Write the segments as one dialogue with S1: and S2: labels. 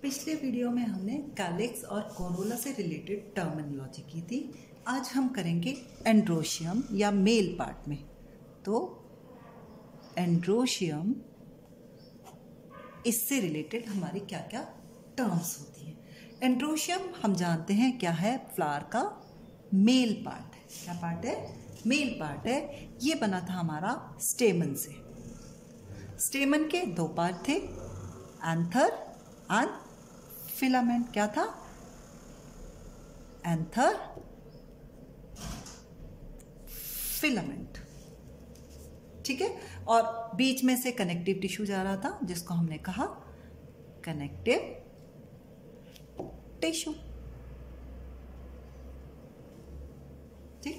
S1: पिछले वीडियो में हमने कैलिक्स और कोरोला से रिलेटेड टर्मिनोलॉजी की थी। आज हम करेंगे एंड्रोशियम या मेल पार्ट में। तो एंड्रोशियम, इससे रिलेटेड हमारी क्या क्या टर्म्स होती हैं। एंड्रोशियम हम जानते हैं क्या है, फ्लावर का मेल पार्ट है। क्या पार्ट है? मेल पार्ट है। ये बना था हमारा स्टेमन से। स्टेमन के दो पार्ट थे, एंथर एंड फिलामेंट। क्या था? Anther, filament. ठीक है। और बीच में से कनेक्टिव टिश्यू जा रहा था जिसको हमने कहा कनेक्टिव टिश्यू। ठीक।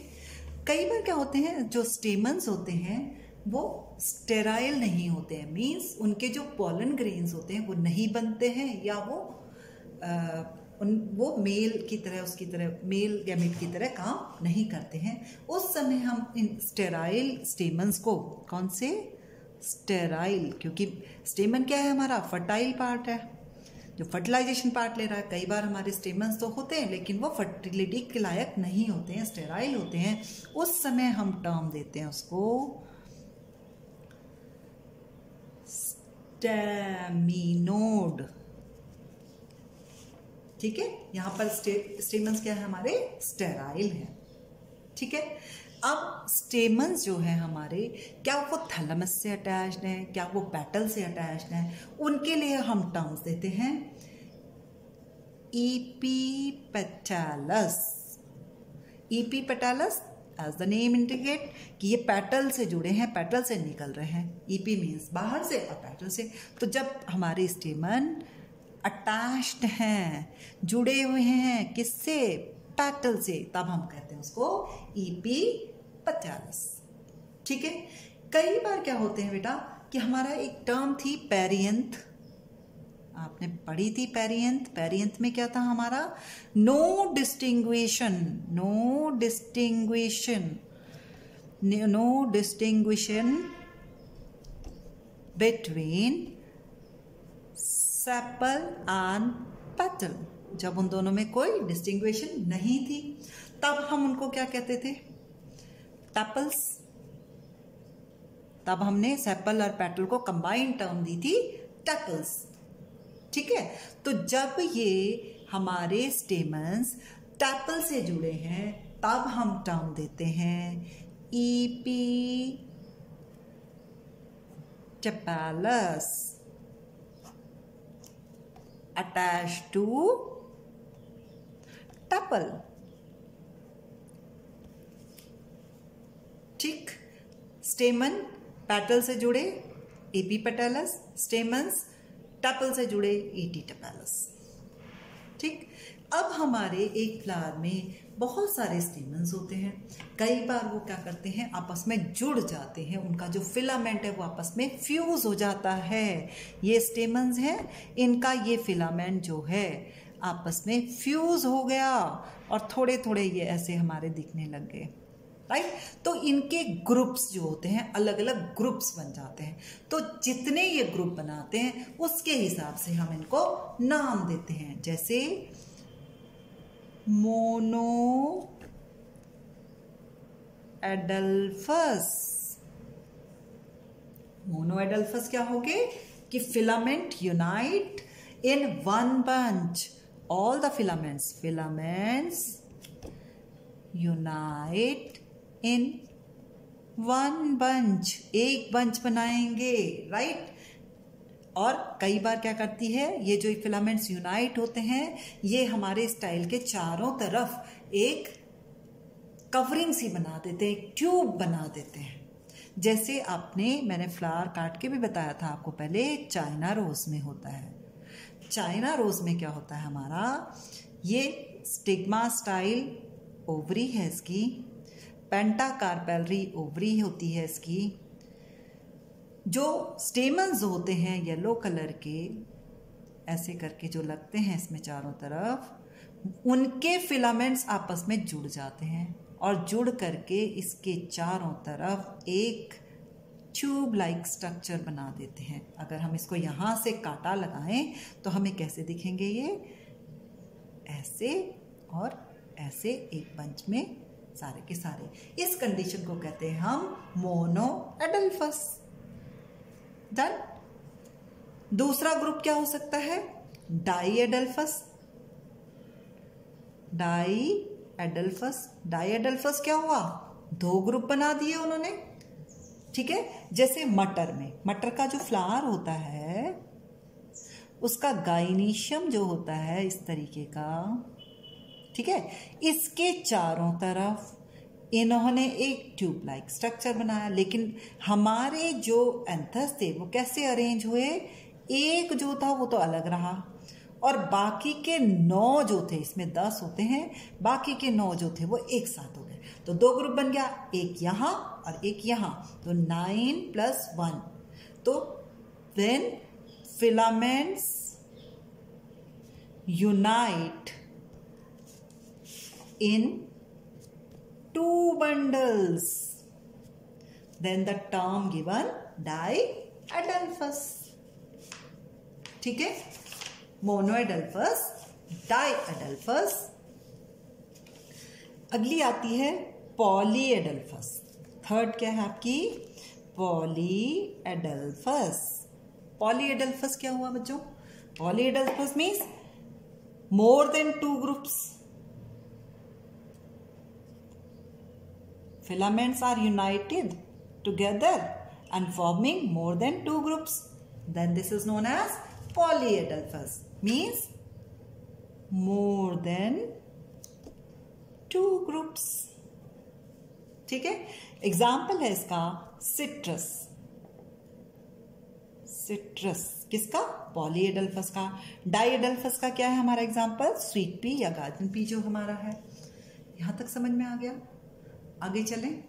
S1: कई बार क्या होते हैं, जो स्टेमन्स होते हैं वो स्टेराइल नहीं होते हैं, मीन्स उनके जो पॉलन ग्रेन्स होते हैं वो नहीं बनते हैं, या वो मेल की तरह, उसकी तरह मेल गैमेट की तरह काम नहीं करते हैं। उस समय हम इन स्टेराइल स्टेमन्स को, कौन से? स्टेराइल, क्योंकि स्टेमन क्या है हमारा? फर्टाइल पार्ट है जो फर्टिलाइजेशन पार्ट ले रहा है। कई बार हमारे स्टेमन्स तो होते हैं लेकिन वो फर्टिलिटी के लायक नहीं होते हैं, स्टेराइल होते हैं। उस समय हम टर्म देते हैं उसको स्टेमिनोड। ठीक है। यहां पर स्टेमन्स क्या है हमारे? स्टेराइल है। ठीक है। अब स्टेमन्स जो है हमारे, क्या वो थैलेमस से अटैच्ड है, क्या वो पेटल से अटैच्ड है, उनके लिए हम टर्म्स देते हैं एपीपेटैलस। एपीपेटैलस एज द नेम इंडिकेट कि ये पेटल से जुड़े हैं, पेटल से निकल रहे हैं। ईपी मीन्स बाहर से और पेटल से। तो जब हमारे स्टेमन अटैच्ड हैं, जुड़े हुए हैं, किससे? पेटल से, तब हम कहते हैं उसको एपीपेटैलस। ठीक है। कई बार क्या होते हैं बेटा कि हमारा एक टर्म थी पेरियंथ, आपने पढ़ी थी पेरियंथ। पेरियंथ में क्या था हमारा? No distinction between sepal and petal. जब उन दोनों में कोई डिस्टिंग्विशन नहीं थी तब हम उनको क्या कहते थे? टैपल्स। तब हमने सेपल और पेटल को कंबाइंड टर्म दी थी टैपल्स। ठीक है। तो जब ये हमारे स्टेमन्स टैपल से जुड़े हैं तब हम टर्म देते हैं एपीटेपैलस अटैच्ड टू टैपल। ठीक। स्टेमन पेटल से जुड़े एपीपेटैलस, स्टेमन्स टैपल से जुड़े एटीटेपैलस। ठीक। अब हमारे एक फ्लावर में बहुत सारे स्टेमन्स होते हैं। कई बार वो क्या करते हैं, आपस में जुड़ जाते हैं, उनका जो फिलामेंट है वो आपस में फ्यूज हो जाता है। ये स्टेमन्स हैं, इनका ये फिलामेंट जो है आपस में फ्यूज हो गया और थोड़े थोड़े ये ऐसे हमारे दिखने लग गए। राइट। तो इनके ग्रुप्स जो होते हैं, अलग अलग ग्रुप्स बन जाते हैं। तो जितने ये ग्रुप बनाते हैं उसके हिसाब से हम इनको नाम देते हैं। जैसे मोनोएडल्फस क्या हो गए कि filament unite in one bunch. All the filaments unite in one bunch, एक बंच बनाएंगे। राइट। और कई बार क्या करती है, ये जो फिलामेंट्स यूनाइट होते हैं ये हमारे स्टाइल के चारों तरफ एक कवरिंग सी बना देते हैं, एक ट्यूब बना देते हैं। जैसे मैंने फ्लावर काट के भी बताया था आपको पहले, चाइना रोज में होता है। चाइना रोज में क्या होता है हमारा, ये स्टिग्मा स्टाइल ओवरी है इसकी, पेंटाकार्पेलरी ओवरी होती है इसकी। जो स्टेमन्स होते हैं येलो कलर के, ऐसे करके जो लगते हैं इसमें चारों तरफ, उनके फिलामेंट्स आपस में जुड़ जाते हैं और जुड़ करके इसके चारों तरफ एक ट्यूब लाइक स्ट्रक्चर बना देते हैं। अगर हम इसको यहां से कांटा लगाएं तो हमें कैसे दिखेंगे? ये ऐसे और ऐसे एक बंच में सारे के सारे। इस कंडीशन को कहते हैं हम मोनो एडल्फस। डन। दूसरा ग्रुप क्या हो सकता है? Diadelphous. Diadelphous. Diadelphous क्या हुआ? दो ग्रुप बना दिए उन्होंने। ठीक है, जैसे मटर में, मटर का जो फ्लावर होता है उसका गाइनीशियम जो होता है इस तरीके का, ठीक है, इसके चारों तरफ इन्होंने एक ट्यूब लाइक स्ट्रक्चर बनाया। लेकिन हमारे जो एंथस थे वो कैसे अरेंज हुए? एक जो था वो तो अलग रहा और बाकी के 9 जो थे, इसमें 10 होते हैं, बाकी के 9 जो थे वो एक साथ हो गए। तो दो ग्रुप बन गया, एक यहां और एक यहां, तो 9 + 1। तो then filaments unite in 2 bundles, then the term given diadelphous। ठीक है, मोनोएडल्फस, डाइएडल्फस। अगली आती है पॉलीएडल्फस। थर्ड क्या है आपकी? पॉलीएडल्फस। पॉलीएडल्फस क्या हुआ बच्चों? Polyadelphous means more than 2 groups. Filaments are united together and forming more than 2 groups. Then this is known as polyadelphous. Means more than 2 groups. ठीक है, एग्जाम्पल है इसका सिट्रस। सिट्रस किसका? पॉलीएडल्फस का। डाइएडल्फस का क्या है हमारा एग्जाम्पल? स्वीट पी या गार्डन पी जो हमारा है। यहां तक समझ में आ गया? आगे चलें।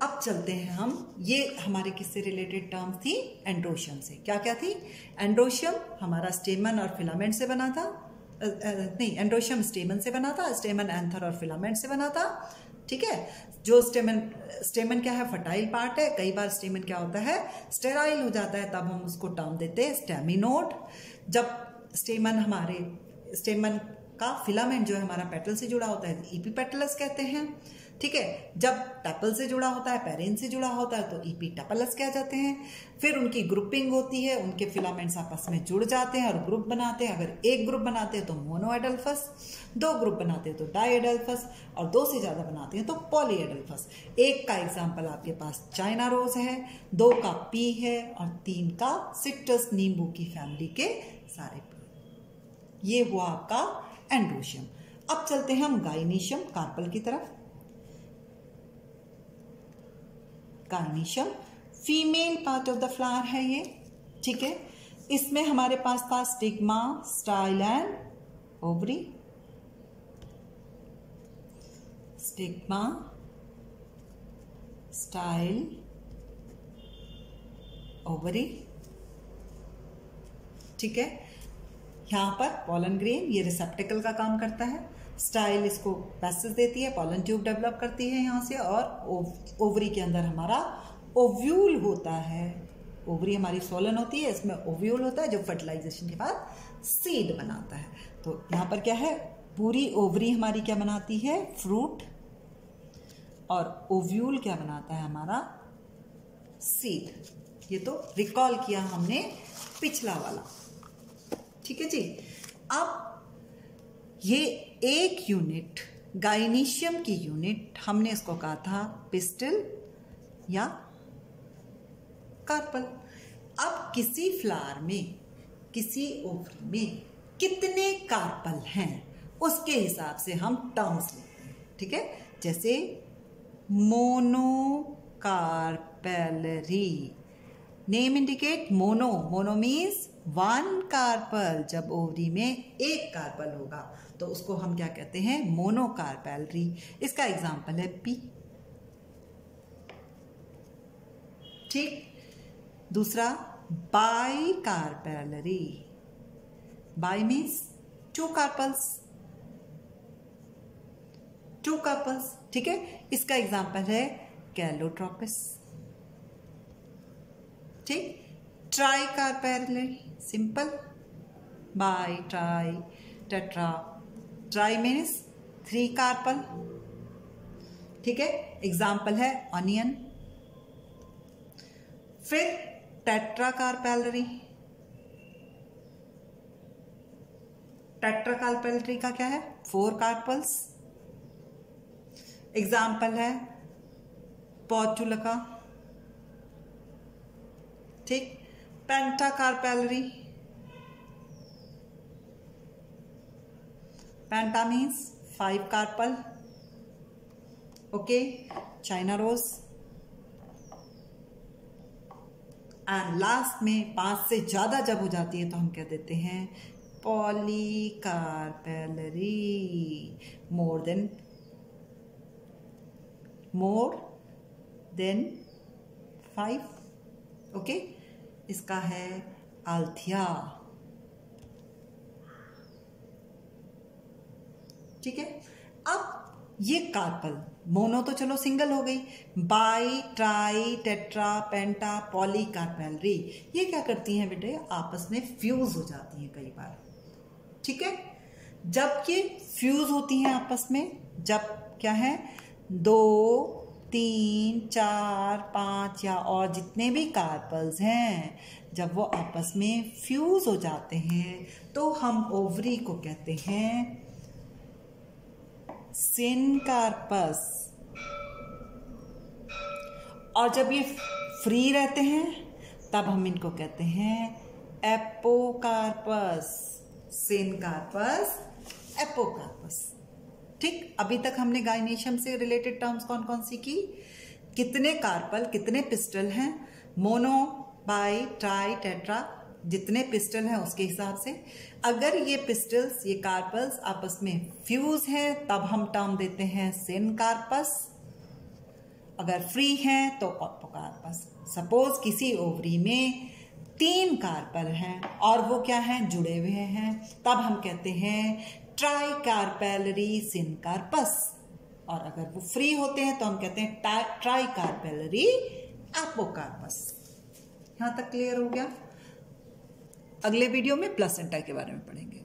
S1: अब चलते हैं हम, ये हमारे किससे रिलेटेड टर्म्स थी? एंड्रोशियम से। क्या क्या थी? एंड्रोशियम हमारा स्टेमन और फिलामेंट से बना था। नहीं, एंड्रोशियम स्टेमन से बना था, स्टेमन एंथर और फिलामेंट से बना था। ठीक है, जो स्टेमन क्या है? फर्टाइल पार्ट है। कई बार स्टेमन क्या होता है? स्टेराइल हो जाता है, तब हम उसको टर्म देते हैं स्टेमिनोड। जब स्टेमन का फिलामेंट जो है हमारा पेटल से जुड़ा होता है, इपीपेटलस कहते हैं। ठीक है, जब टैपल से जुड़ा होता है, पेरेन से जुड़ा होता है, तो इपीटेपलस कह जाते हैं। फिर उनकी ग्रुपिंग होती है, उनके फिलामेंट्स आपस में जुड़ जाते हैं और ग्रुप बनाते हैं। अगर एक ग्रुप बनाते हैं तो मोनोएडल्फस, 2 ग्रुप बनाते हैं तो डाइएडल्फस, और 2 से ज्यादा बनाते हैं तो पॉलीएडल्फस। एक का एग्जाम्पल आपके पास चाइना रोज है, 2 का पी है और 3 का सिट्रस, नींबू की फैमिली के सारे। ये हुआ आपका एंड्रोशियम। अब चलते हैं हम गाइनीशियम, कार्पल की तरफ। Gynoecium female part of the flower है ये। ठीक है, इसमें हमारे पास था stigma, style and ovary. Stigma, style, ovary. ठीक है, यहां पर पॉलन ग्रेन ये रिसेप्टिकल का काम करता है। स्टाइल इसको पैसेज देती है, पॉलन ट्यूब डेवलप करती है यहां से, और ओवरी के अंदर हमारा ओव्यूल होता है। ओवरी हमारी सोलन होती है, इसमें ओव्यूल होता है जो फर्टिलाइजेशन के बाद सीड बनाता है। तो यहां पर क्या है? पूरी ओवरी हमारी क्या बनाती है? फ्रूट। और ओव्यूल क्या बनाता है? हमारा सीड। ये तो रिकॉल किया हमने पिछला वाला। ठीक है जी। अब ये एक यूनिट, गाइनीशियम की यूनिट, हमने इसको कहा था पिस्टल या कार्पल। अब किसी फ्लावर में, किसी ओवरी में कितने कार्पल हैं उसके हिसाब से हम टर्म्स लेते हैं। ठीक है, जैसे monocarpellary, name indicate mono. Mono means 1 carpel. जब ओवरी में 1 कार्पल होगा तो उसको हम क्या कहते हैं? मोनोकार्पेलरी। इसका एग्जाम्पल है पी। ठीक। दूसरा bicarpellary. Bi means 2 carpels. 2 carpels. ठीक है, इसका एग्जाम्पल है कैलोट्रोपिस। ठीक, tricarpellary, simple, bi tri tetra, tri means 3 carpel. ठीक है, एग्जाम्पल है ऑनियन। फिर टेट्रा कार्पेलरी, टेट्रा कार्पेलरी का क्या है, 4 कार्पल्स। एग्जाम्पल है पोर्चुलका। ठीक, penta carpellary, penta means 5 carpel. Okay, China rose. And last में 5 से ज्यादा जब हो जाती है तो हम कह देते हैं पॉलीकार्पेलरी, मोर देन 5। ओके, इसका है आल्थिया। ठीक है, अब ये कार्पल, मोनो तो चलो सिंगल हो गई, by tri tetra penta poly carpellary, ये क्या करती हैं बेटे, आपस में फ्यूज हो जाती हैं कई बार। ठीक है, जब ये फ्यूज होती हैं आपस में, जब क्या है 2 3 4 5 या और जितने भी कार्पल्स हैं, जब वो आपस में फ्यूज हो जाते हैं तो हम ओवरी को कहते हैं सिनकार्पस। और जब ये फ्री रहते हैं तब हम इनको कहते हैं एपोकार्पस। Syncarpous, apocarpous. ठीक, अभी तक हमने गायनेशियम से रिलेटेड टर्म्स कौन कौन सी की, कितने कार्पल, कितने पिस्टल हैं, मोनो बाई ट्राई टेट्रा, जितने पिस्टल हैं उसके हिसाब से। अगर ये पिस्टल्स, ये कार्पल्स आपस में फ्यूज हैं तब हम टर्म देते हैं सिनकार्पस। अगर फ्री हैं तो एपोकार्पस। सपोज किसी ओवरी में 3 कार्पल हैं और वो क्या हैं, जुड़े हुए हैं, तब हम कहते हैं ट्राई कार्पेलरी सिनकार्पस। और अगर वो फ्री होते हैं तो हम कहते हैं ट्राई कार्पेलरी एपोकार्पस। यहां तक क्लियर हो गया। अगले वीडियो में प्लेसेंटा के बारे में पढ़ेंगे।